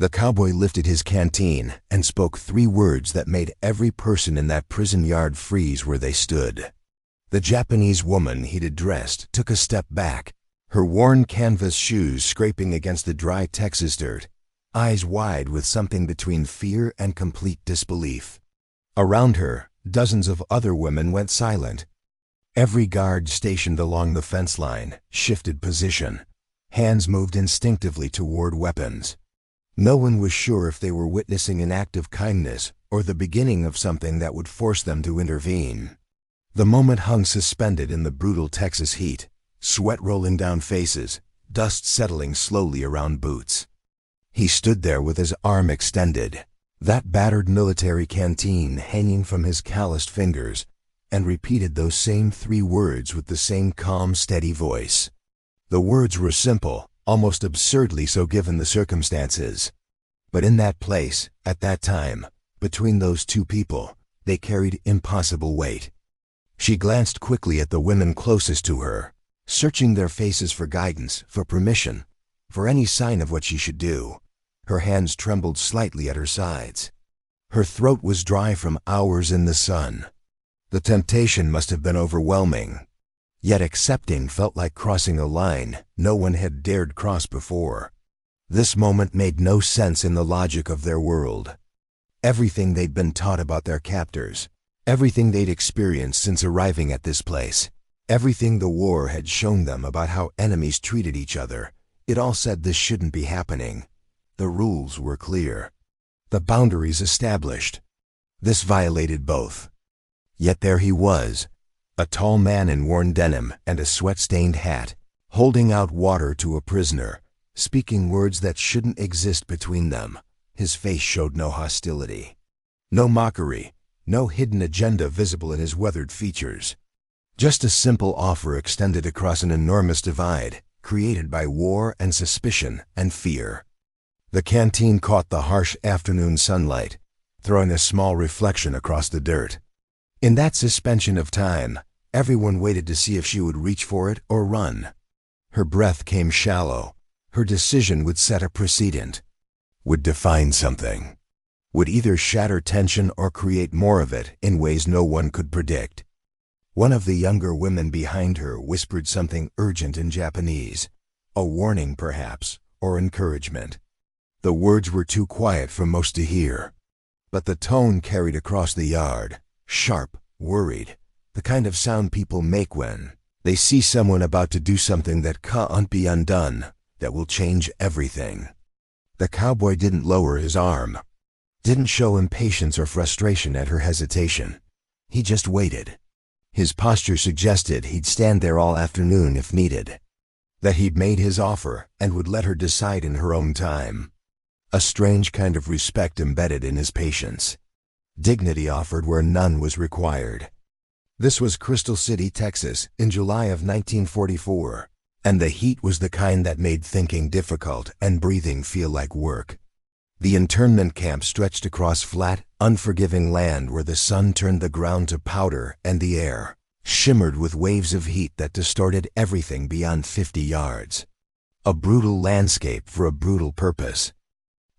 The cowboy lifted his canteen and spoke 3 words that made every person in that prison yard freeze where they stood. The Japanese woman he'd addressed took a step back, her worn canvas shoes scraping against the dry Texas dirt, eyes wide with something between fear and complete disbelief. Around her, dozens of other women went silent. Every guard stationed along the fence line shifted position. Hands moved instinctively toward weapons. No one was sure if they were witnessing an act of kindness or the beginning of something that would force them to intervene. The moment hung suspended in the brutal Texas heat, sweat rolling down faces, dust settling slowly around boots. He stood there with his arm extended, that battered military canteen hanging from his calloused fingers, and repeated those same 3 words with the same calm, steady voice. The words were simple, almost absurdly so given the circumstances. But in that place, at that time, between those 2 people, they carried impossible weight. She glanced quickly at the women closest to her, searching their faces for guidance, for permission, for any sign of what she should do. Her hands trembled slightly at her sides. Her throat was dry from hours in the sun. The temptation must have been overwhelming. Yet accepting felt like crossing a line no one had dared cross before. This moment made no sense in the logic of their world. Everything they'd been taught about their captors, everything they'd experienced since arriving at this place, everything the war had shown them about how enemies treated each other, it all said this shouldn't be happening. The rules were clear. The boundaries established. This violated both. Yet there he was, a tall man in worn denim and a sweat-stained hat, holding out water to a prisoner, speaking words that shouldn't exist between them. His face showed no hostility, no mockery, no hidden agenda visible in his weathered features. Just a simple offer extended across an enormous divide, created by war and suspicion and fear. The canteen caught the harsh afternoon sunlight, throwing a small reflection across the dirt. In that suspension of time, everyone waited to see if she would reach for it or run. Her breath came shallow. Her decision would set a precedent, would define something, would either shatter tension or create more of it in ways no one could predict. One of the younger women behind her whispered something urgent in Japanese, a warning perhaps, or encouragement. The words were too quiet for most to hear, but the tone carried across the yard, sharp, worried, the kind of sound people make when they see someone about to do something that can't be undone, that will change everything. The cowboy didn't lower his arm, didn't show impatience or frustration at her hesitation. He just waited. His posture suggested he'd stand there all afternoon if needed, that he'd made his offer and would let her decide in her own time. A strange kind of respect embedded in his patience. Dignity offered where none was required. This was Crystal City, Texas, in July of 1944, and the heat was the kind that made thinking difficult and breathing feel like work. The internment camp stretched across flat, unforgiving land where the sun turned the ground to powder and the air shimmered with waves of heat that distorted everything beyond 50 yards. A brutal landscape for a brutal purpose.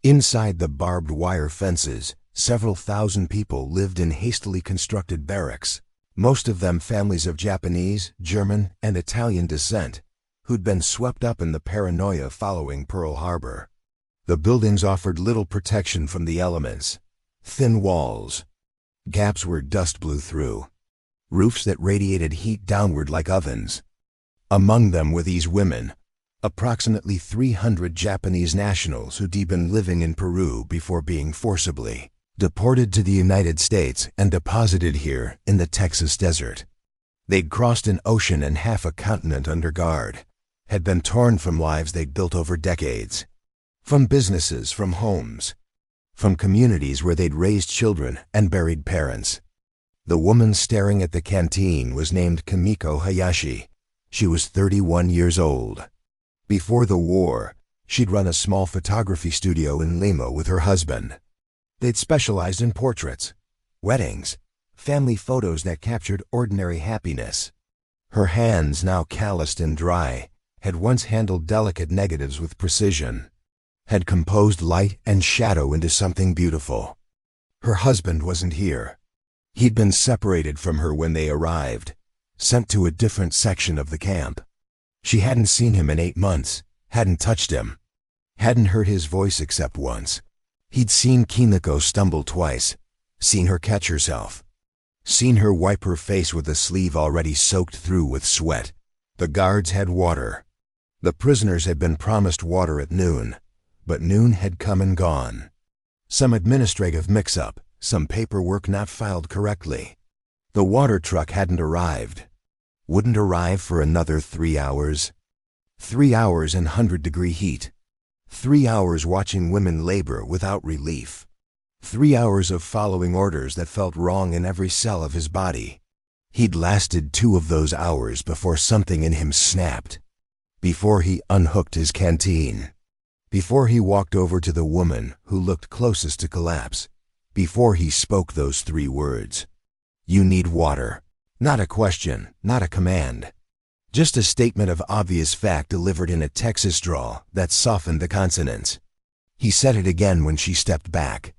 Inside the barbed wire fences, several thousand people lived in hastily constructed barracks, most of them families of Japanese, German, and Italian descent, who'd been swept up in the paranoia following Pearl Harbor. The buildings offered little protection from the elements. Thin walls, gaps where dust blew through, roofs that radiated heat downward like ovens. Among them were these women, approximately 300 Japanese nationals who'd been living in Peru before being forcibly deported to the United States and deposited here in the Texas desert. They'd crossed an ocean and half a continent under guard, had been torn from lives they'd built over decades, from businesses, from homes, from communities where they'd raised children and buried parents. The woman staring at the canteen was named Kimiko Hayashi. She was 31 years old. Before the war, she'd run a small photography studio in Lima with her husband. They'd specialized in portraits, weddings, family photos that captured ordinary happiness. Her hands, now calloused and dry, had once handled delicate negatives with precision. had composed light and shadow into something beautiful. Her husband wasn't here. He'd been separated from her when they arrived, sent to a different section of the camp. She hadn't seen him in 8 months, hadn't touched him, hadn't heard his voice except once. He'd seen Kimiko stumble twice, seen her catch herself, seen her wipe her face with a sleeve already soaked through with sweat. The guards had water. The prisoners had been promised water at noon, but noon had come and gone. Some administrative mix-up, some paperwork not filed correctly. The water truck hadn't arrived. Wouldn't arrive for another 3 hours. 3 hours in 100-degree heat. 3 hours watching women labor without relief. 3 hours of following orders that felt wrong in every cell of his body. He'd lasted 2 of those hours before something in him snapped. Before he unhooked his canteen. Before he walked over to the woman who looked closest to collapse. Before he spoke those 3 words. You need water. Not a question, not a command. Just a statement of obvious fact delivered in a Texas drawl that softened the consonants. He said it again when she stepped back.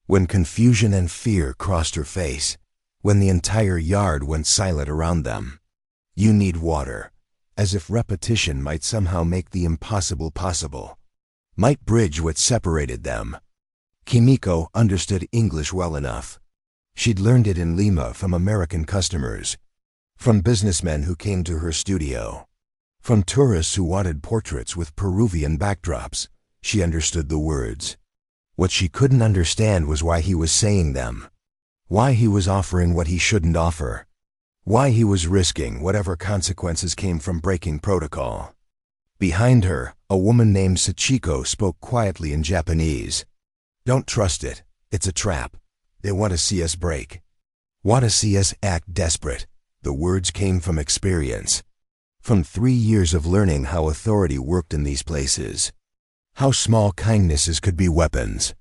When confusion and fear crossed her face. When the entire yard went silent around them. You need water. As if repetition might somehow make the impossible possible. Might bridge what separated them. Kimiko understood English well enough. She'd learned it in Lima from American customers. From businessmen who came to her studio. From tourists who wanted portraits with Peruvian backdrops. She understood the words. What she couldn't understand was why he was saying them. Why he was offering what he shouldn't offer. Why he was risking whatever consequences came from breaking protocol. Behind her, a woman named Sachiko spoke quietly in Japanese. Don't trust it. It's a trap. They want to see us break. Want to see us act desperate. The words came from experience. From 3 years of learning how authority worked in these places. How small kindnesses could be weapons.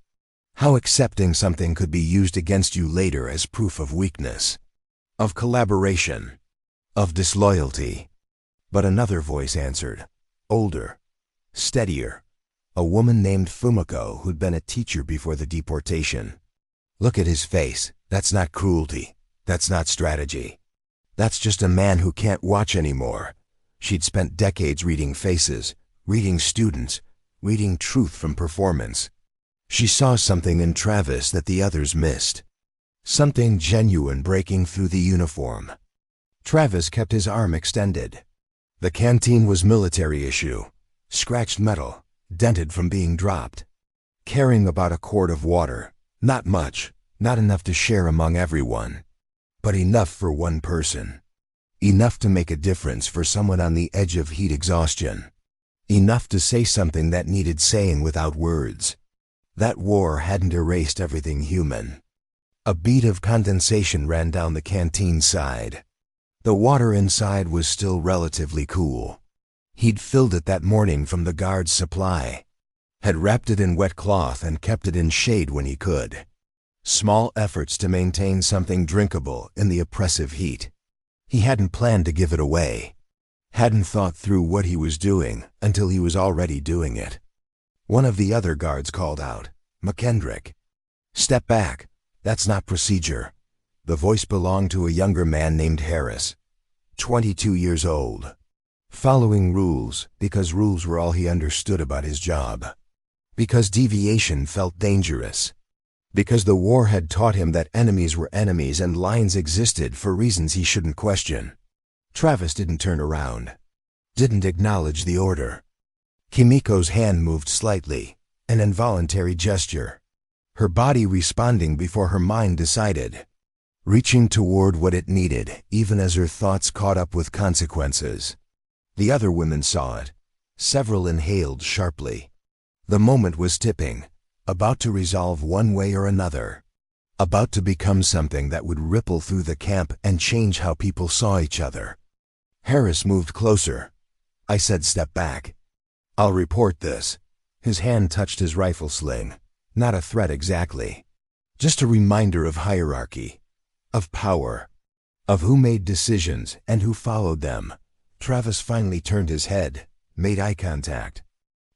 How accepting something could be used against you later as proof of weakness. Of collaboration. Of disloyalty. But another voice answered. Older. Steadier. A woman named Fumiko who'd been a teacher before the deportation. Look at his face. That's not cruelty. That's not strategy. That's just a man who can't watch anymore. She'd spent decades reading faces, reading students, reading truth from performance. She saw something in Travis that the others missed. Something genuine breaking through the uniform. Travis kept his arm extended. The canteen was military issue. Scratched metal, dented from being dropped. Carrying about a quart of water. Not much, not enough to share among everyone. But enough for one person. Enough to make a difference for someone on the edge of heat exhaustion. Enough to say something that needed saying without words. That war hadn't erased everything human. A bead of condensation ran down the canteen side. The water inside was still relatively cool. He'd filled it that morning from the guard's supply. Had wrapped it in wet cloth and kept it in shade when he could. Small efforts to maintain something drinkable in the oppressive heat. He hadn't planned to give it away. Hadn't thought through what he was doing until he was already doing it. One of the other guards called out, "McKendrick. Step back. That's not procedure." The voice belonged to a younger man named Harris, 22 years old. Following rules because rules were all he understood about his job. Because deviation felt dangerous. Because the war had taught him that enemies were enemies and lines existed for reasons he shouldn't question. Travis didn't turn around. Didn't acknowledge the order. Kimiko's hand moved slightly, an involuntary gesture. Her body responding before her mind decided. Reaching toward what it needed, even as her thoughts caught up with consequences. The other women saw it. Several inhaled sharply. The moment was tipping, about to resolve one way or another. About to become something that would ripple through the camp and change how people saw each other. Harris moved closer. I said, "Step back. I'll report this." His hand touched his rifle sling. Not a threat exactly. Just a reminder of hierarchy. Of power. Of who made decisions and who followed them. Travis finally turned his head, made eye contact.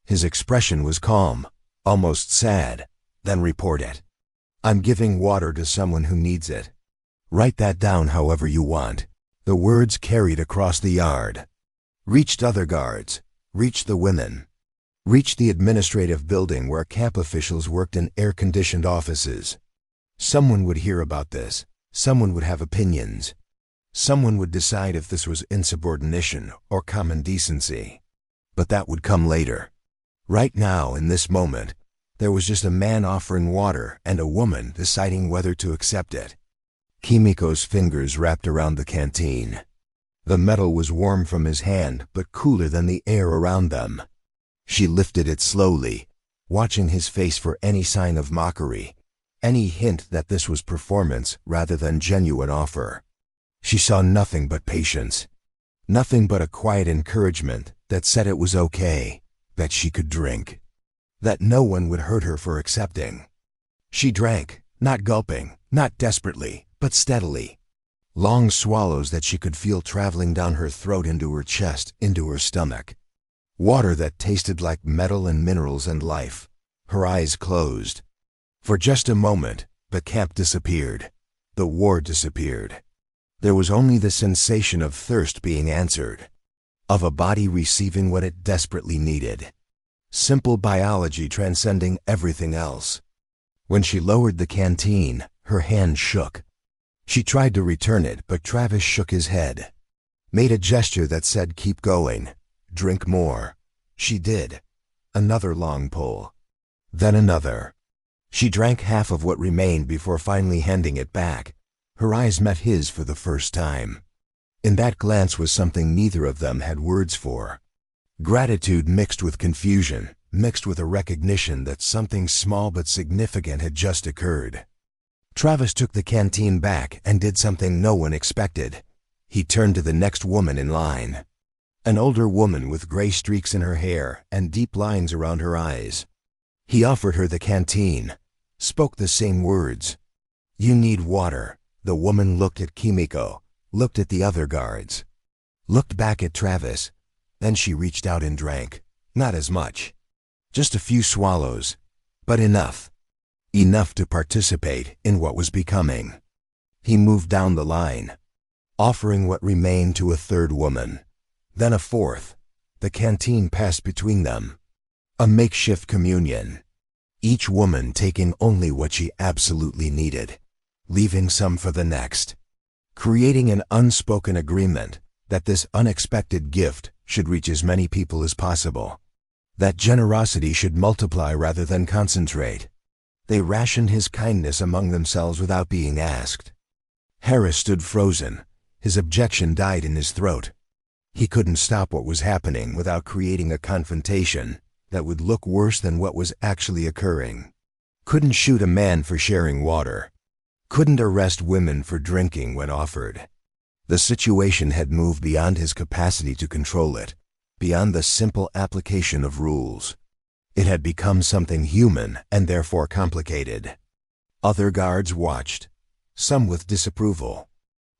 His expression was calm, almost sad. Then report it. I'm giving water to someone who needs it. Write that down however you want. The words carried across the yard. Reached other guards. Reached the women. Reached the administrative building where camp officials worked in air-conditioned offices. Someone would hear about this. Someone would have opinions. Someone would decide if this was insubordination or common decency. But that would come later. Right now, in this moment, there was just a man offering water and a woman deciding whether to accept it. Kimiko's fingers wrapped around the canteen. The metal was warm from his hand, but cooler than the air around them. She lifted it slowly, watching his face for any sign of mockery, any hint that this was performance rather than genuine offer. She saw nothing but patience, nothing but a quiet encouragement that said it was okay, that she could drink, that no one would hurt her for accepting. She drank, not gulping, not desperately, but steadily. Long swallows that she could feel traveling down her throat into her chest, into her stomach. Water that tasted like metal and minerals and life. Her eyes closed. For just a moment, the camp disappeared. The war disappeared. There was only the sensation of thirst being answered, of a body receiving what it desperately needed. Simple biology transcending everything else. When she lowered the canteen, her hand shook. She tried to return it, but Travis shook his head, made a gesture that said keep going, drink more. She did. Another long pull. Then another. She drank half of what remained before finally handing it back. Her eyes met his for the first time. In that glance was something neither of them had words for. Gratitude mixed with confusion, mixed with a recognition that something small but significant had just occurred. Travis took the canteen back and did something no one expected. He turned to the next woman in line. An older woman with gray streaks in her hair and deep lines around her eyes. He offered her the canteen, spoke the same words. You need water. The woman looked at Kimiko, looked at the other guards, looked back at Travis. Then she reached out and drank. Not as much. Just a few swallows. But enough. Enough to participate in what was becoming. He moved down the line, offering what remained to a third woman. Then a fourth. The canteen passed between them. A makeshift communion. Each woman taking only what she absolutely needed, leaving some for the next. Creating an unspoken agreement that this unexpected gift should reach as many people as possible. That generosity should multiply rather than concentrate. They rationed his kindness among themselves without being asked. Harris stood frozen. His objection died in his throat. He couldn't stop what was happening without creating a confrontation that would look worse than what was actually occurring. Couldn't shoot a man for sharing water. Couldn't arrest women for drinking when offered. The situation had moved beyond his capacity to control it, beyond the simple application of rules. It had become something human and therefore complicated. Other guards watched, some with disapproval,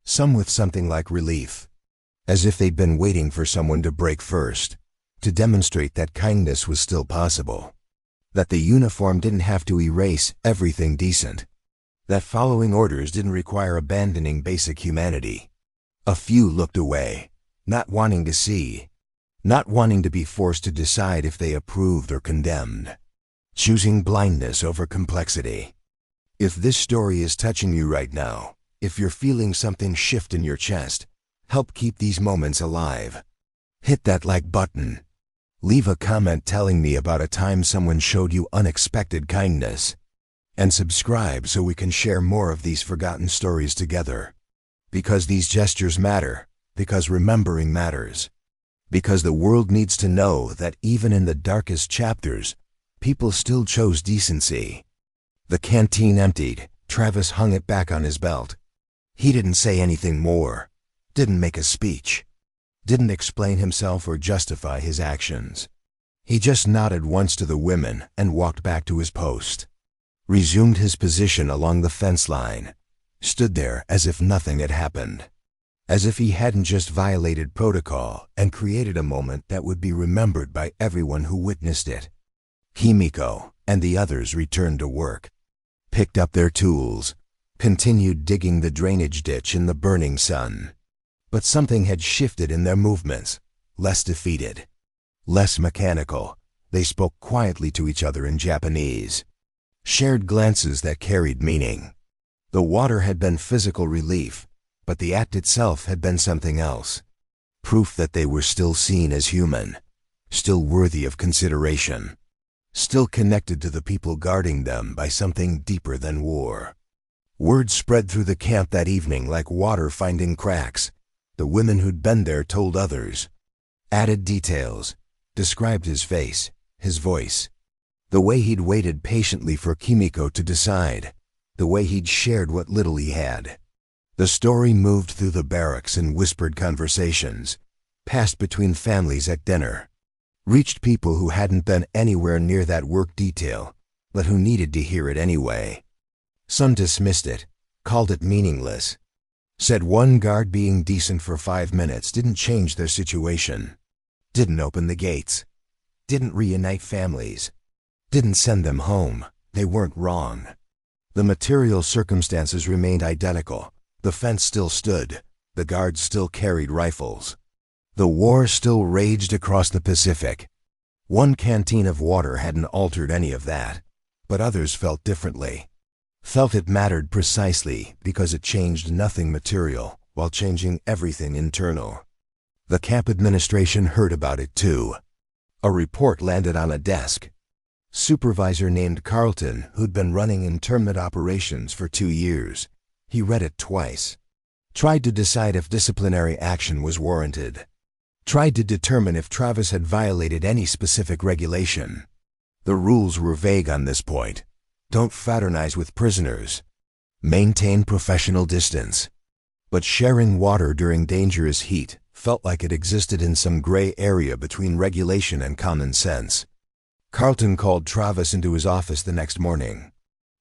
some with something like relief, as if they'd been waiting for someone to break first, to demonstrate that kindness was still possible, that the uniform didn't have to erase everything decent, that following orders didn't require abandoning basic humanity. A few looked away, not wanting to see, not wanting to be forced to decide if they approved or condemned, choosing blindness over complexity. If this story is touching you right now, if you're feeling something shift in your chest, help keep these moments alive. Hit that like button. Leave a comment telling me about a time someone showed you unexpected kindness. And subscribe so we can share more of these forgotten stories together. Because these gestures matter, because remembering matters. Because the world needs to know that even in the darkest chapters, people still chose decency. The canteen emptied. Travis hung it back on his belt. He didn't say anything more, didn't make a speech, didn't explain himself or justify his actions. He just nodded once to the women and walked back to his post. Resumed his position along the fence line, stood there as if nothing had happened. As if he hadn't just violated protocol and created a moment that would be remembered by everyone who witnessed it. Kimiko, and the others returned to work. Picked up their tools, continued digging the drainage ditch in the burning sun. But something had shifted in their movements, less defeated, less mechanical. They spoke quietly to each other in Japanese, shared glances that carried meaning. The water had been physical relief, but the act itself had been something else. Proof that they were still seen as human, still worthy of consideration, still connected to the people guarding them by something deeper than war. Word spread through the camp that evening like water finding cracks. The women who'd been there told others, added details, described his face, his voice, the way he'd waited patiently for Kimiko to decide, the way he'd shared what little he had. The story moved through the barracks in whispered conversations, passed between families at dinner, reached people who hadn't been anywhere near that work detail, but who needed to hear it anyway. Some dismissed it, called it meaningless, said one guard being decent for 5 minutes didn't change their situation, didn't open the gates, didn't reunite families, didn't send them home. They weren't wrong. The material circumstances remained identical. The fence still stood. The guards still carried rifles. The war still raged across the Pacific. One canteen of water hadn't altered any of that, but others felt differently. Felt it mattered precisely because it changed nothing material while changing everything internal. The camp administration heard about it too. A report landed on a desk. Supervisor named Carlton, who'd been running internment operations for 2 years. He read it twice. Tried to decide if disciplinary action was warranted. Tried to determine if Travis had violated any specific regulation. The rules were vague on this point. Don't fraternize with prisoners. Maintain professional distance. But sharing water during dangerous heat felt like it existed in some gray area between regulation and common sense. Carlton called Travis into his office the next morning.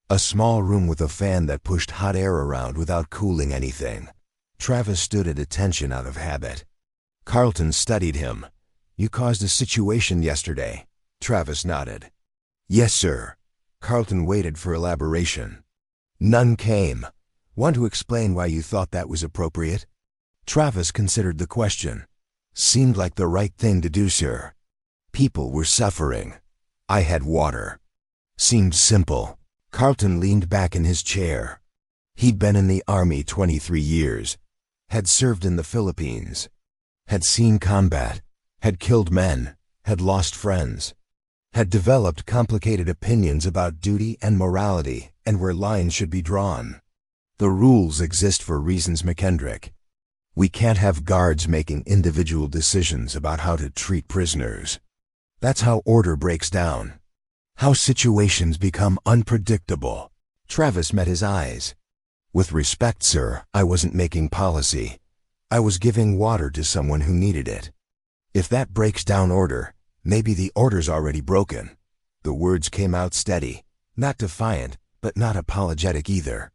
A small room with a fan that pushed hot air around without cooling anything. Travis stood at attention out of habit. Carlton studied him. "You caused a situation yesterday." Travis nodded. "Yes, sir." Carlton waited for elaboration. None came. "Want to explain why you thought that was appropriate?" Travis considered the question. "Seemed like the right thing to do, sir. People were suffering. I had water." Seemed simple. Carlton leaned back in his chair. He'd been in the Army 23 years, had served in the Philippines, had seen combat, had killed men, had lost friends, had developed complicated opinions about duty and morality and where lines should be drawn. The rules exist for reasons, McKendrick. We can't have guards making individual decisions about how to treat prisoners. That's how order breaks down. How situations become unpredictable. Travis met his eyes. "With respect, sir, I wasn't making policy. I was giving water to someone who needed it. If that breaks down order, maybe the order's already broken." The words came out steady, not defiant, but not apologetic either.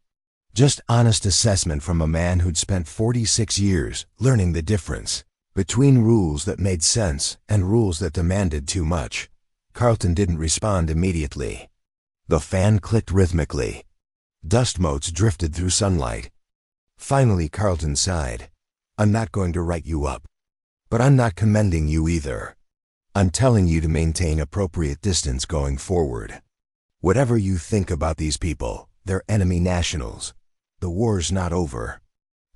Just honest assessment from a man who'd spent 46 years learning the difference between rules that made sense and rules that demanded too much. Carlton didn't respond immediately. The fan clicked rhythmically. Dust motes drifted through sunlight. Finally, Carlton sighed. "I'm not going to write you up. But I'm not commending you either. I'm telling you to maintain appropriate distance going forward. Whatever you think about these people, they're enemy nationals. The war's not over.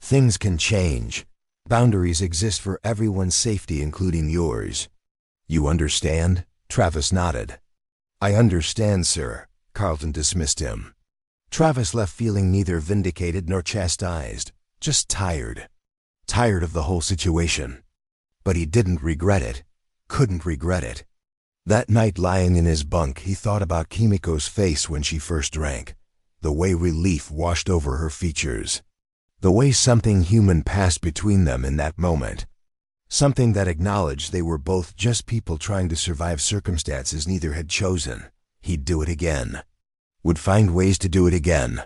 Things can change. Boundaries exist for everyone's safety, including yours. You understand?" Travis nodded. "I understand, sir." Carlton dismissed him. Travis left feeling neither vindicated nor chastised, just tired. Tired of the whole situation. But he didn't regret it. Couldn't regret it. That night, lying in his bunk, he thought about Kimiko's face when she first drank. The way relief washed over her features. The way something human passed between them in that moment. Something that acknowledged they were both just people trying to survive circumstances neither had chosen. He'd do it again. Would find ways to do it again.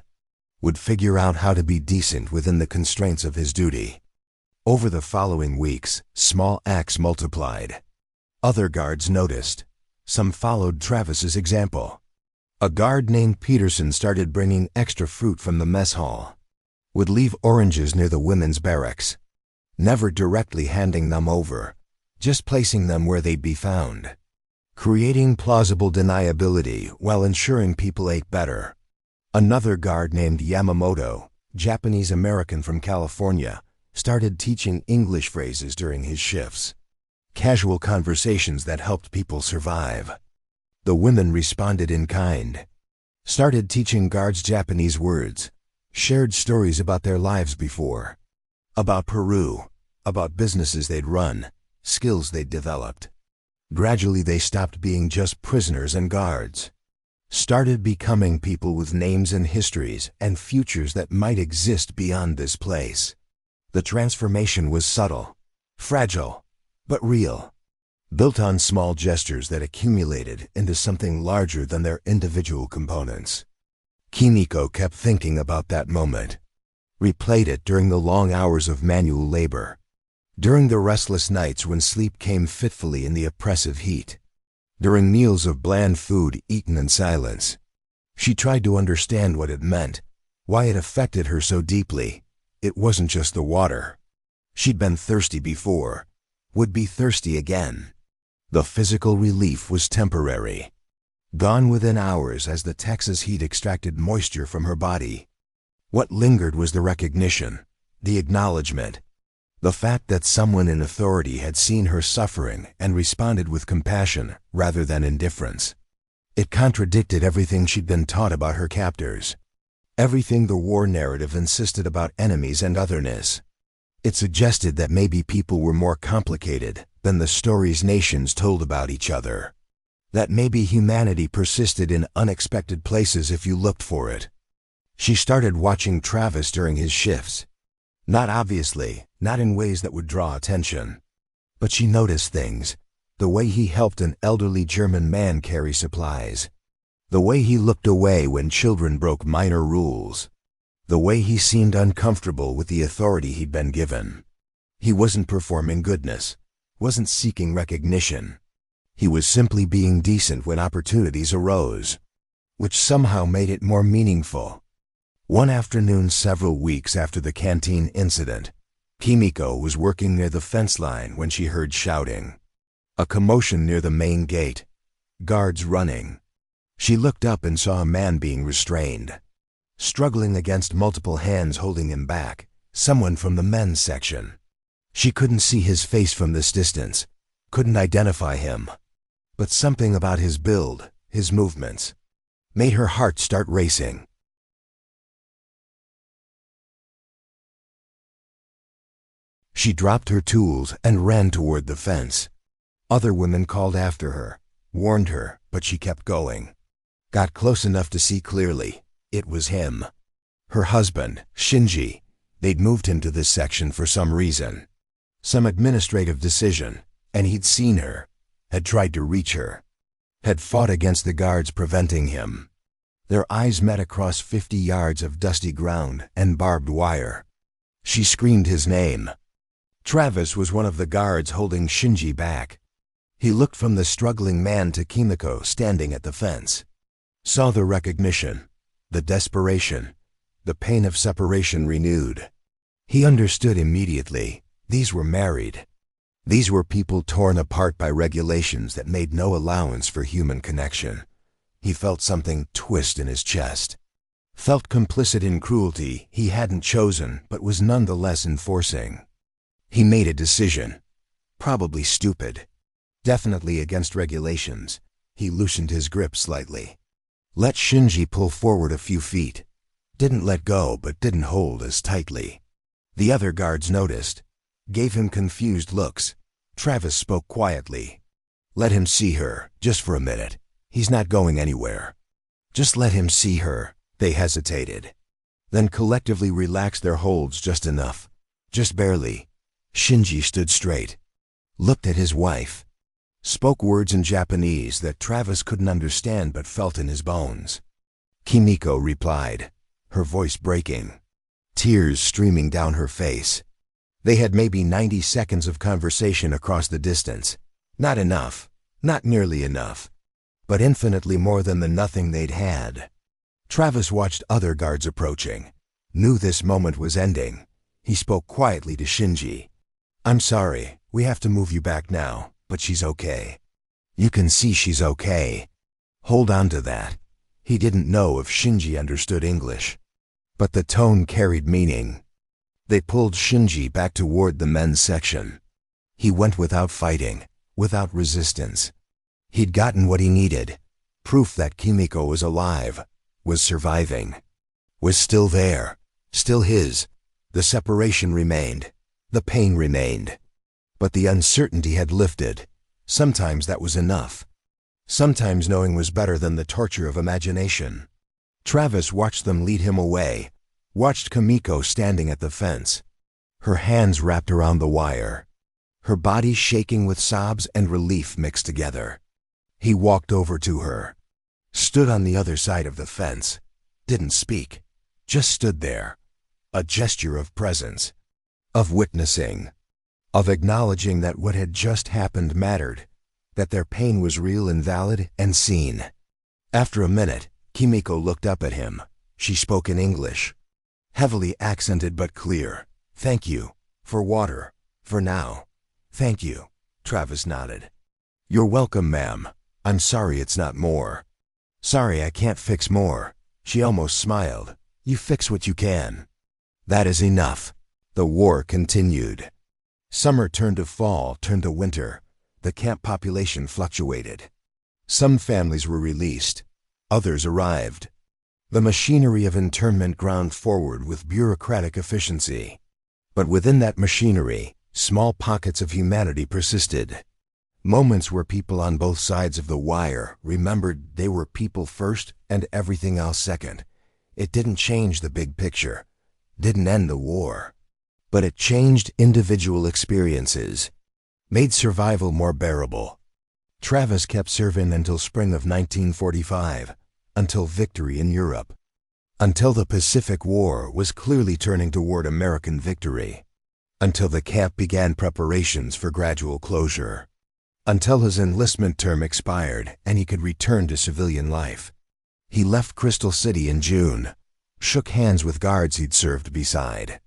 Would figure out how to be decent within the constraints of his duty. Over the following weeks, small acts multiplied. Other guards noticed. Some followed Travis's example. A guard named Peterson started bringing extra fruit from the mess hall. Would leave oranges near the women's barracks. Never directly handing them over, just placing them where they'd be found. Creating plausible deniability while ensuring people ate better. Another guard named Yamamoto, Japanese-American from California, started teaching English phrases during his shifts. Casual conversations that helped people survive. The women responded in kind. Started teaching guards Japanese words. Shared stories about their lives before. About Peru. About businesses they'd run. Skills they'd developed. Gradually they stopped being just prisoners and guards. Started becoming people with names and histories and futures that might exist beyond this place. The transformation was subtle, fragile, but real. Built on small gestures that accumulated into something larger than their individual components. Kimiko kept thinking about that moment. Replayed it during the long hours of manual labor. During the restless nights when sleep came fitfully in the oppressive heat. During meals of bland food eaten in silence. She tried to understand what it meant, why it affected her so deeply. It wasn't just the water. She'd been thirsty before, would be thirsty again. The physical relief was temporary. Gone within hours as the Texas heat extracted moisture from her body. What lingered was the recognition, the acknowledgement. The fact that someone in authority had seen her suffering and responded with compassion rather than indifference. It contradicted everything she'd been taught about her captors. Everything the war narrative insisted about enemies and otherness. It suggested that maybe people were more complicated than the stories nations told about each other. That maybe humanity persisted in unexpected places if you looked for it. She started watching Travis during his shifts. Not obviously, not in ways that would draw attention. But she noticed things. The way he helped an elderly German man carry supplies. The way he looked away when children broke minor rules. The way he seemed uncomfortable with the authority he'd been given. He wasn't performing goodness, wasn't seeking recognition. He was simply being decent when opportunities arose, which somehow made it more meaningful. One afternoon several weeks after the canteen incident, Kimiko was working near the fence line when she heard shouting. A commotion near the main gate. Guards running. She looked up and saw a man being restrained. Struggling against multiple hands holding him back, someone from the men's section. She couldn't see his face from this distance, couldn't identify him. But something about his build, his movements, made her heart start racing. She dropped her tools and ran toward the fence. Other women called after her, warned her, but she kept going. Got close enough to see clearly. It was him. Her husband, Shinji. They'd moved him to this section for some reason. Some administrative decision, and he'd seen her, had tried to reach her, had fought against the guards preventing him. Their eyes met across 50 yards of dusty ground and barbed wire. She screamed his name. Travis was one of the guards holding Shinji back. He looked from the struggling man to Kimiko standing at the fence. Saw the recognition, the desperation, the pain of separation renewed. He understood immediately. These were married. These were people torn apart by regulations that made no allowance for human connection. He felt something twist in his chest. Felt complicit in cruelty he hadn't chosen but was nonetheless enforcing. He made a decision. Probably stupid. Definitely against regulations. He loosened his grip slightly. Let Shinji pull forward a few feet. Didn't let go but didn't hold as tightly. The other guards noticed. Gave him confused looks. Travis spoke quietly. Let him see her, just for a minute. He's not going anywhere. Just let him see her. They hesitated. Then collectively relaxed their holds just enough. Just barely. Shinji stood straight. Looked at his wife. Spoke words in Japanese that Travis couldn't understand but felt in his bones. Kimiko replied, her voice breaking. Tears streaming down her face. They had maybe 90 seconds of conversation across the distance. Not enough. Not nearly enough. but infinitely more than the nothing they'd had. Travis watched other guards approaching, knew this moment was ending. He spoke quietly to Shinji. "I'm sorry, we have to move you back now, but she's okay. You can see she's okay. Hold on to that." He didn't know if Shinji understood English, but the tone carried meaning. They pulled Shinji back toward the men's section. He went without fighting, without resistance. He'd gotten what he needed, proof that Kimiko was alive, was surviving, was still there, still his. The separation remained, the pain remained, but the uncertainty had lifted. Sometimes that was enough. Sometimes knowing was better than the torture of imagination. Travis watched them lead him away, watched Kimiko standing at the fence, her hands wrapped around the wire, her body shaking with sobs and relief mixed together. He walked over to her, stood on the other side of the fence, didn't speak, just stood there, a gesture of presence, of witnessing, of acknowledging that what had just happened mattered, that their pain was real and valid and seen. After a minute, Kimiko looked up at him. She spoke in English, heavily accented but clear. "Thank you. For water. For now. Thank you." Travis nodded. "You're welcome, ma'am. I'm sorry it's not more. Sorry I can't fix more." She almost smiled. "You fix what you can. That is enough." The war continued. Summer turned to fall, turned to winter. The camp population fluctuated. Some families were released. Others arrived. The machinery of internment ground forward with bureaucratic efficiency. But within that machinery, small pockets of humanity persisted. Moments where people on both sides of the wire remembered they were people first and everything else second. It didn't change the big picture, didn't end the war, but it changed individual experiences, made survival more bearable. Travis kept serving until spring of 1945, until victory in Europe, until the Pacific War was clearly turning toward American victory, until the camp began preparations for gradual closure, until his enlistment term expired and he could return to civilian life. He left Crystal City in June, shook hands with guards he'd served beside,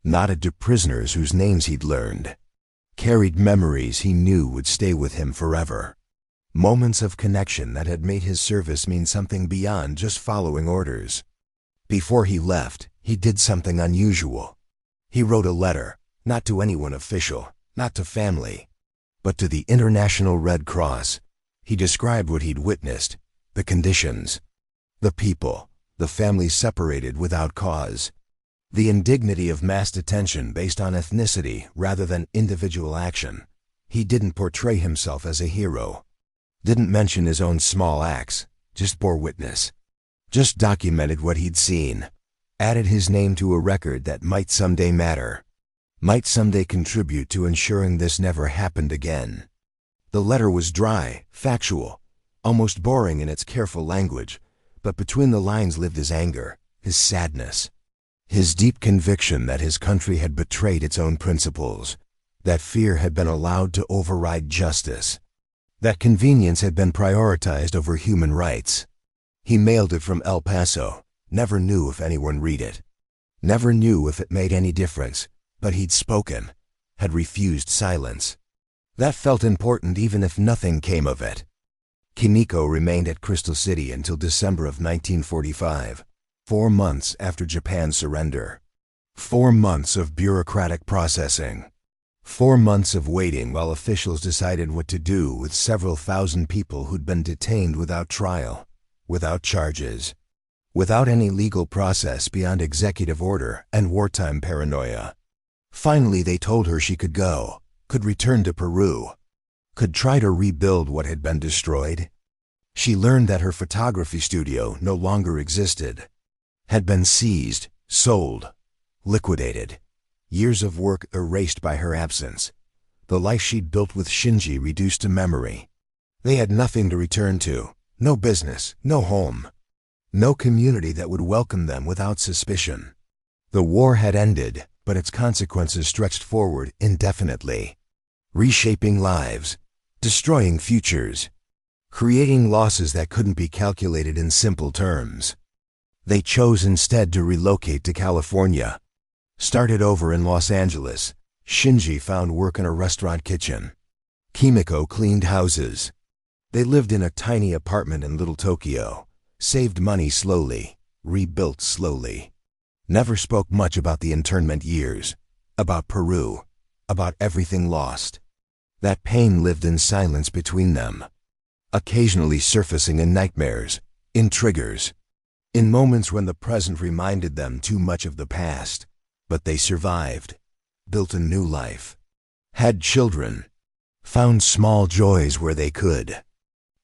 nodded to prisoners whose names he'd learned, carried memories he knew would stay with him forever. Moments of connection that had made his service mean something beyond just following orders. Before he left, he did something unusual. He wrote a letter, not to anyone official, not to family, but to the International Red Cross. He described what he'd witnessed, the conditions, the people, the families separated without cause, the indignity of mass detention based on ethnicity rather than individual action. He didn't portray himself as a hero, didn't mention his own small acts, just bore witness, just documented what he'd seen, added his name to a record that might someday matter, might someday contribute to ensuring this never happened again. The letter was dry, factual, almost boring in its careful language, but between the lines lived his anger, his sadness, his deep conviction that his country had betrayed its own principles, that fear had been allowed to override justice, that convenience had been prioritized over human rights. He mailed it from El Paso, never knew if anyone read it, never knew if it made any difference, but he'd spoken, had refused silence. That felt important even if nothing came of it. Kimiko remained at Crystal City until December of 1945, 4 months after Japan's surrender. 4 months of bureaucratic processing. 4 months of waiting while officials decided what to do with several thousand people who'd been detained without trial, without charges, without any legal process beyond executive order and wartime paranoia. Finally, they told her she could go, could return to Peru, could try to rebuild what had been destroyed. She learned that her photography studio no longer existed, had been seized, sold, liquidated. Years of work erased by her absence. The life she'd built with Shinji reduced to memory. They had nothing to return to, no business, no home, no community that would welcome them without suspicion. The war had ended, but its consequences stretched forward indefinitely, reshaping lives, destroying futures, creating losses that couldn't be calculated in simple terms. They chose instead to relocate to California. Started over in Los Angeles, Shinji found work in a restaurant kitchen. Kimiko cleaned houses. They lived in a tiny apartment in Little Tokyo, saved money slowly, rebuilt slowly. Never spoke much about the internment years, about Peru, about everything lost. That pain lived in silence between them, occasionally surfacing in nightmares, in triggers, in moments when the present reminded them too much of the past. But they survived, built a new life, had children, found small joys where they could.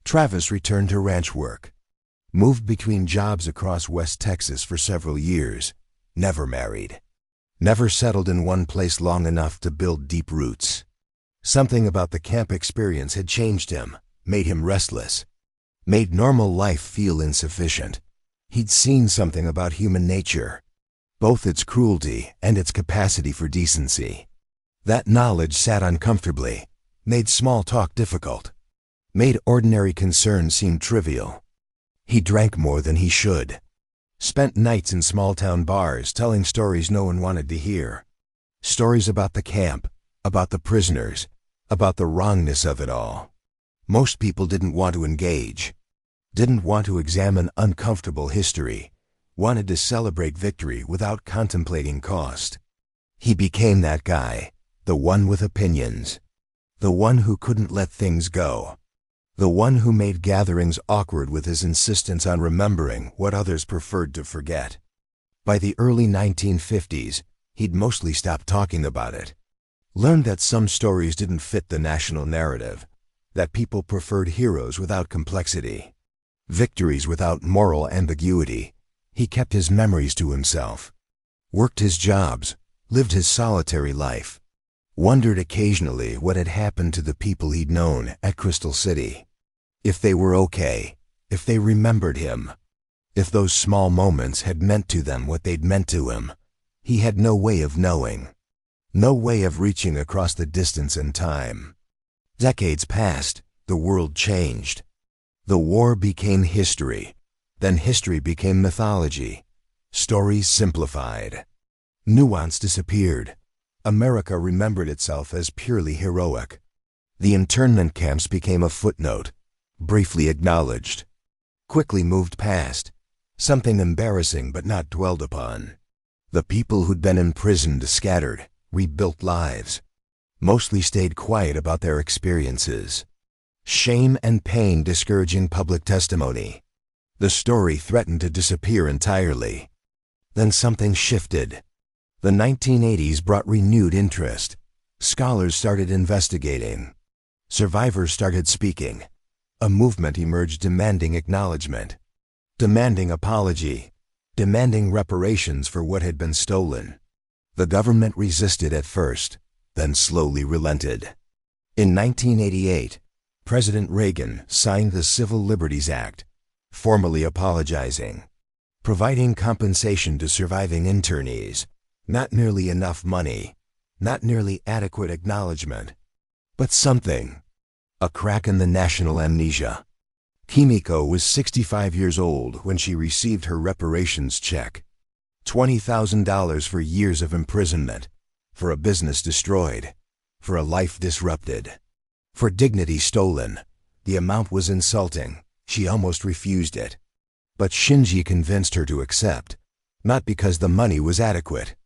Travis returned to ranch work, moved between jobs across West Texas for several years, never married, never settled in one place long enough to build deep roots. Something about the camp experience had changed him, made him restless, made normal life feel insufficient. He'd seen something about human nature, both its cruelty and its capacity for decency. That knowledge sat uncomfortably, made small talk difficult, made ordinary concerns seem trivial. He drank more than he should, spent nights in small-town bars telling stories no one wanted to hear. Stories about the camp, about the prisoners, about the wrongness of it all. Most people didn't want to engage, didn't want to examine uncomfortable history, wanted to celebrate victory without contemplating cost. He became that guy, the one with opinions, the one who couldn't let things go, the one who made gatherings awkward with his insistence on remembering what others preferred to forget. By the early 1950s, he'd mostly stopped talking about it, learned that some stories didn't fit the national narrative, that people preferred heroes without complexity, victories without moral ambiguity. He kept his memories to himself, worked his jobs, lived his solitary life, wondered occasionally what had happened to the people he'd known at Crystal City. If they were okay, if they remembered him, if those small moments had meant to them what they'd meant to him. He had no way of knowing, no way of reaching across the distance and time. Decades passed, the world changed. The war became history. Then history became mythology. Stories simplified. Nuance disappeared. America remembered itself as purely heroic. The internment camps became a footnote, briefly acknowledged, quickly moved past, something embarrassing but not dwelled upon. The people who'd been imprisoned scattered, rebuilt lives, mostly stayed quiet about their experiences. Shame and pain discouraging public testimony. The story threatened to disappear entirely. Then something shifted. The 1980s brought renewed interest. Scholars started investigating. Survivors started speaking. A movement emerged demanding acknowledgement, demanding apology, demanding reparations for what had been stolen. The government resisted at first, then slowly relented. In 1988, President Reagan signed the Civil Liberties Act, formally apologizing, providing compensation to surviving internees. Not nearly enough money, not nearly adequate acknowledgement, but something. A crack in the national amnesia. Kimiko was 65 years old when she received her reparations check. $20,000 for years of imprisonment, for a business destroyed, for a life disrupted, for dignity stolen. The amount was insulting. She almost refused it. But Shinji convinced her to accept, not because the money was adequate,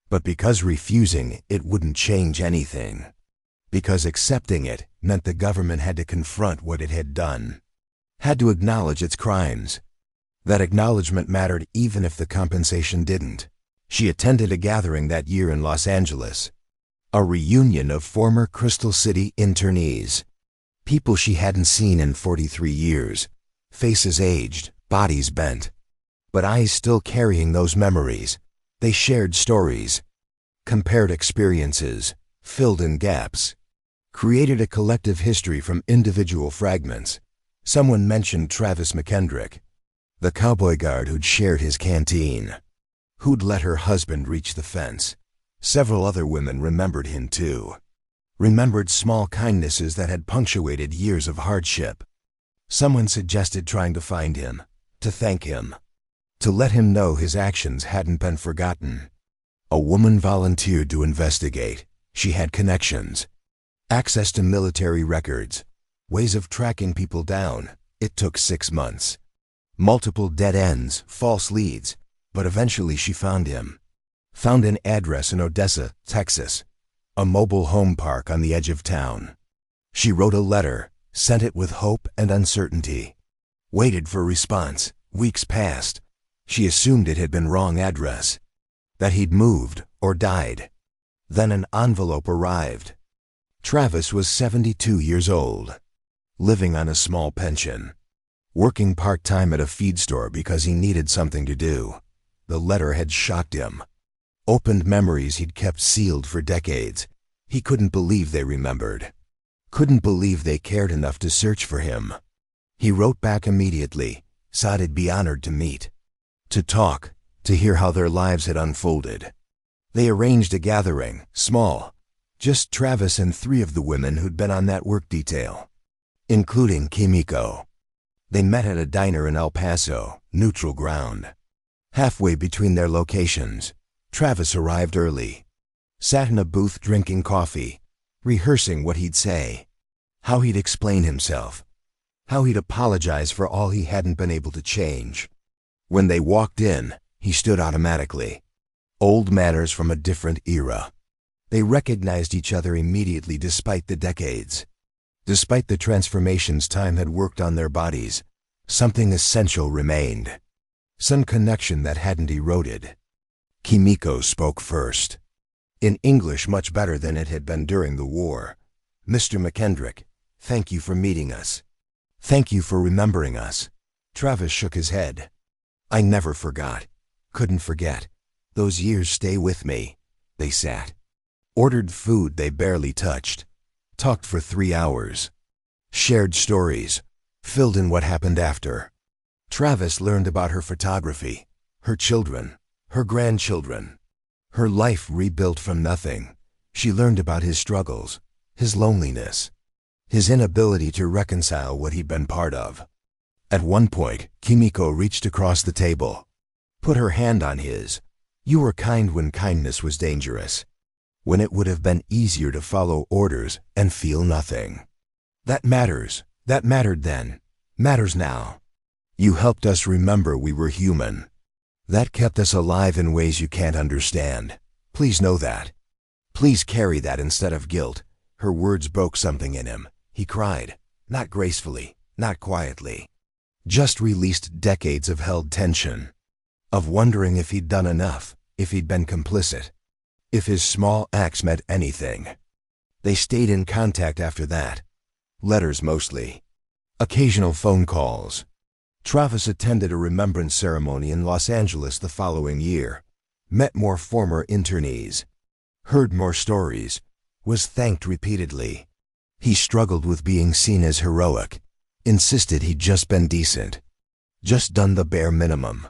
but because refusing it wouldn't change anything. Because accepting it meant the government had to confront what it had done, had to acknowledge its crimes. That acknowledgement mattered even if the compensation didn't. She attended a gathering that year in Los Angeles, a reunion of former Crystal City internees, people she hadn't seen in 43 years, faces aged, bodies bent, but eyes still carrying those memories. They shared stories, compared experiences, filled in gaps, created a collective history from individual fragments. Someone mentioned Travis McKendrick, the cowboy guard who'd shared his canteen, who'd let her husband reach the fence. Several other women remembered him too, remembered small kindnesses that had punctuated years of hardship. Someone suggested trying to find him, to thank him, to let him know his actions hadn't been forgotten. A woman volunteered to investigate. She had connections, access to military records, ways of tracking people down. It took 6 months. Multiple dead ends, false leads, but eventually she found him. Found an address in Odessa, Texas, a mobile home park on the edge of town. She wrote a letter, sent it with hope and uncertainty. Waited for response. Weeks passed. She assumed it had been wrong address, that he'd moved or died. Then an envelope arrived. Travis was 72 years old, living on a small pension, working part-time at a feed store because he needed something to do. The letter had shocked him. Opened memories he'd kept sealed for decades. He couldn't believe they remembered. Couldn't believe they cared enough to search for him. He wrote back immediately, said he'd be honored to meet, to talk, to hear how their lives had unfolded. They arranged a gathering, small, just Travis and 3 of the women who'd been on that work detail, including Kimiko. They met at a diner in El Paso, neutral ground. Halfway between their locations, Travis arrived early, sat in a booth drinking coffee, rehearsing what he'd say, how he'd explain himself, how he'd apologize for all he hadn't been able to change. When they walked in, he stood automatically. Old matters from a different era. They recognized each other immediately despite the decades. Despite the transformations time had worked on their bodies, something essential remained. Some connection that hadn't eroded. Kimiko spoke first. In English much better than it had been during the war. "Mr. McKendrick, thank you for meeting us. Thank you for remembering us." Travis shook his head. "I never forgot. Couldn't forget. Those years stay with me." They sat. Ordered food they barely touched. Talked for 3 hours. Shared stories. Filled in what happened after. Travis learned about her photography, her children, her grandchildren. Her life rebuilt from nothing. She learned about his struggles, his loneliness, his inability to reconcile what he'd been part of. At one point, Kimiko reached across the table, put her hand on his. "You were kind when kindness was dangerous, when it would have been easier to follow orders and feel nothing. That matters. That mattered then. Matters now. You helped us remember we were human. That kept us alive in ways you can't understand. Please know that. Please carry that instead of guilt." Her words broke something in him. He cried, not gracefully, not quietly. Just released decades of held tension, of wondering if he'd done enough, if he'd been complicit, if his small acts meant anything. They stayed in contact after that. Letters mostly. Occasional phone calls. Travis attended a remembrance ceremony in Los Angeles the following year. Met more former internees. Heard more stories. Was thanked repeatedly. He struggled with being seen as heroic. Insisted he'd just been decent. Just done the bare minimum.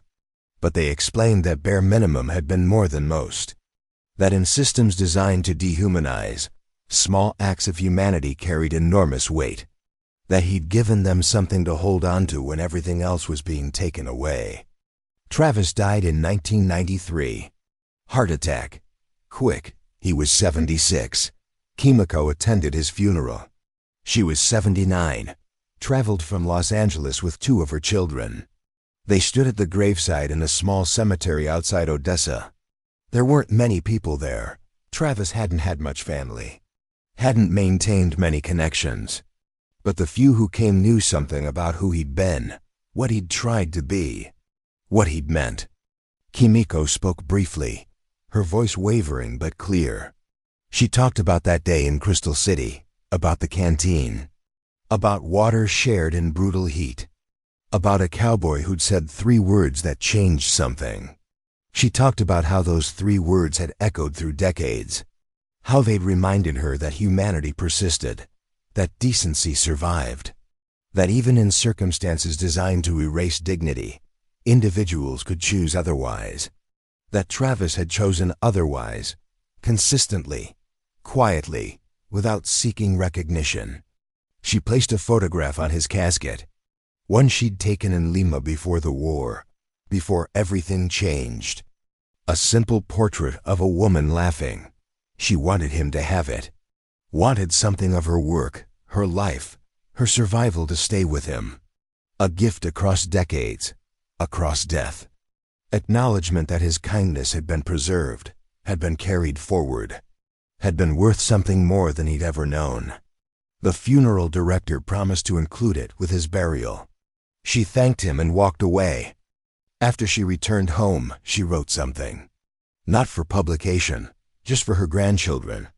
But they explained that bare minimum had been more than most. That in systems designed to dehumanize, small acts of humanity carried enormous weight. That he'd given them something to hold on to when everything else was being taken away. Travis died in 1993. Heart attack. Quick. He was 76. Kimiko attended his funeral. She was 79. Traveled from Los Angeles with 2 of her children. They stood at the graveside in a small cemetery outside Odessa. There weren't many people there. Travis hadn't had much family. Hadn't maintained many connections. But the few who came knew something about who he'd been, what he'd tried to be, what he'd meant. Kimiko spoke briefly, her voice wavering but clear. She talked about that day in Crystal City, about the canteen, about water shared in brutal heat, about a cowboy who'd said 3 words that changed something. She talked about how those 3 words had echoed through decades, how they'd reminded her that humanity persisted, that decency survived, that even in circumstances designed to erase dignity, individuals could choose otherwise, that Travis had chosen otherwise, consistently, quietly, without seeking recognition. She placed a photograph on his casket, One she'd taken in Lima before the war, before everything changed. A simple portrait of a woman laughing. She wanted him to have it. Wanted something of her work, her life, her survival to stay with him. A gift across decades, across death. Acknowledgement that his kindness had been preserved, had been carried forward, had been worth something more than he'd ever known. The funeral director promised to include it with his burial. She thanked him and walked away. After she returned home, she wrote something. Not for publication, just for her grandchildren.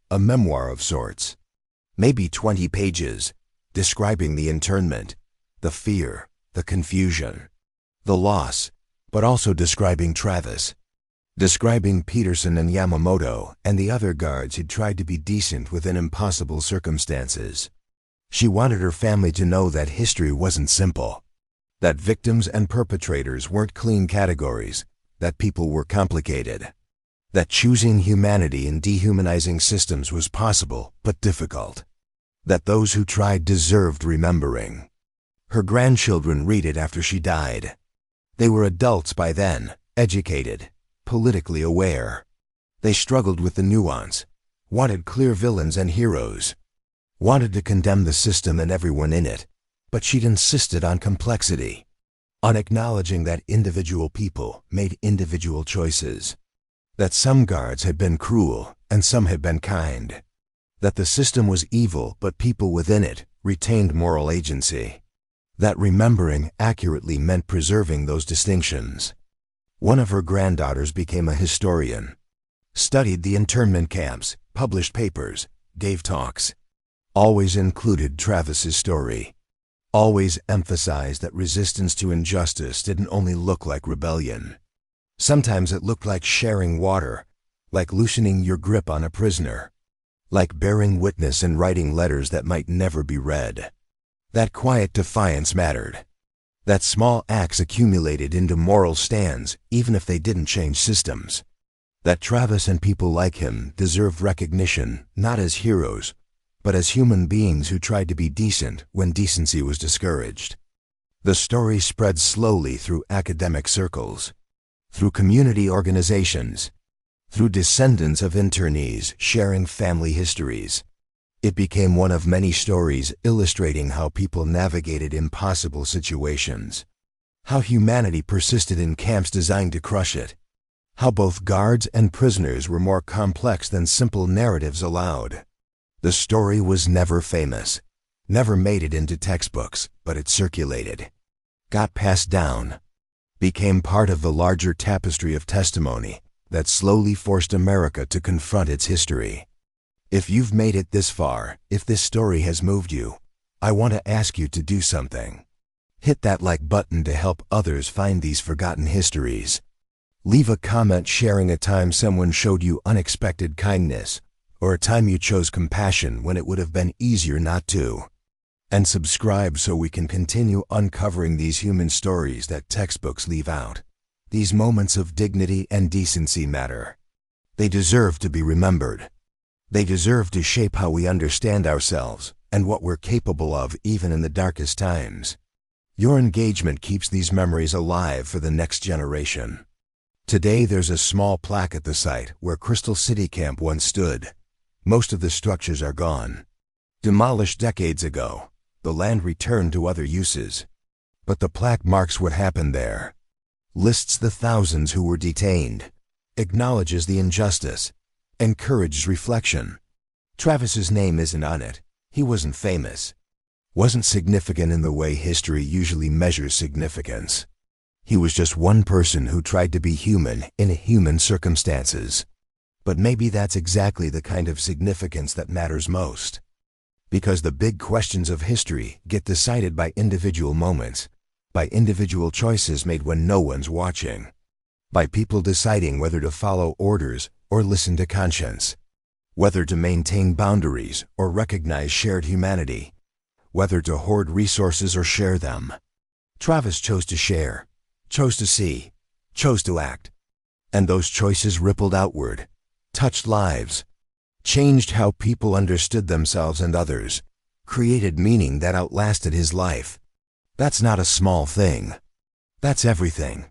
A memoir of sorts. Maybe 20 pages, describing the internment, the fear, the confusion, the loss, but also describing Travis. Describing Peterson and Yamamoto and the other guards who'd tried to be decent within impossible circumstances. She wanted her family to know that history wasn't simple. That victims and perpetrators weren't clean categories, that people were complicated. That choosing humanity in dehumanizing systems was possible, but difficult. That those who tried deserved remembering. Her grandchildren read it after she died. They were adults by then, educated, politically aware. They struggled with the nuance, wanted clear villains and heroes, wanted to condemn the system and everyone in it, but she'd insisted on complexity, on acknowledging that individual people made individual choices, that some guards had been cruel and some had been kind, that the system was evil but people within it retained moral agency, that remembering accurately meant preserving those distinctions. One of her granddaughters became a historian, studied the internment camps, published papers, gave talks, always included Travis's story, always emphasized that resistance to injustice didn't only look like rebellion. Sometimes it looked like sharing water, like loosening your grip on a prisoner, like bearing witness and writing letters that might never be read. That quiet defiance mattered. That small acts accumulated into moral stands, even if they didn't change systems. That Travis and people like him deserved recognition, not as heroes, but as human beings who tried to be decent when decency was discouraged. The story spread slowly through academic circles, through community organizations, through descendants of internees sharing family histories. It became one of many stories illustrating how people navigated impossible situations, how humanity persisted in camps designed to crush it, how both guards and prisoners were more complex than simple narratives allowed. The story was never famous, never made it into textbooks, but it circulated, got passed down, became part of the larger tapestry of testimony that slowly forced America to confront its history. If you've made it this far, if this story has moved you, I want to ask you to do something. Hit that like button to help others find these forgotten histories. Leave a comment sharing a time someone showed you unexpected kindness, or a time you chose compassion when it would have been easier not to. And subscribe so we can continue uncovering these human stories that textbooks leave out. These moments of dignity and decency matter. They deserve to be remembered. They deserve to shape how we understand ourselves and what we're capable of even in the darkest times. Your engagement keeps these memories alive for the next generation. Today there's a small plaque at the site where Crystal City Camp once stood. Most of the structures are gone. Demolished decades ago, the land returned to other uses. But the plaque marks what happened there, lists the thousands who were detained, acknowledges the injustice, encourages reflection. Travis's name isn't on it. He wasn't famous, wasn't significant in the way history usually measures significance. He was just one person who tried to be human in human circumstances. But maybe that's exactly the kind of significance that matters most. Because the big questions of history get decided by individual moments, by individual choices made when no one's watching, by people deciding whether to follow orders or listen to conscience, whether to maintain boundaries or recognize shared humanity, whether to hoard resources or share them. Travis chose to share, chose to see, chose to act. And those choices rippled outward, touched lives, changed how people understood themselves and others, created meaning that outlasted his life. That's not a small thing. That's everything.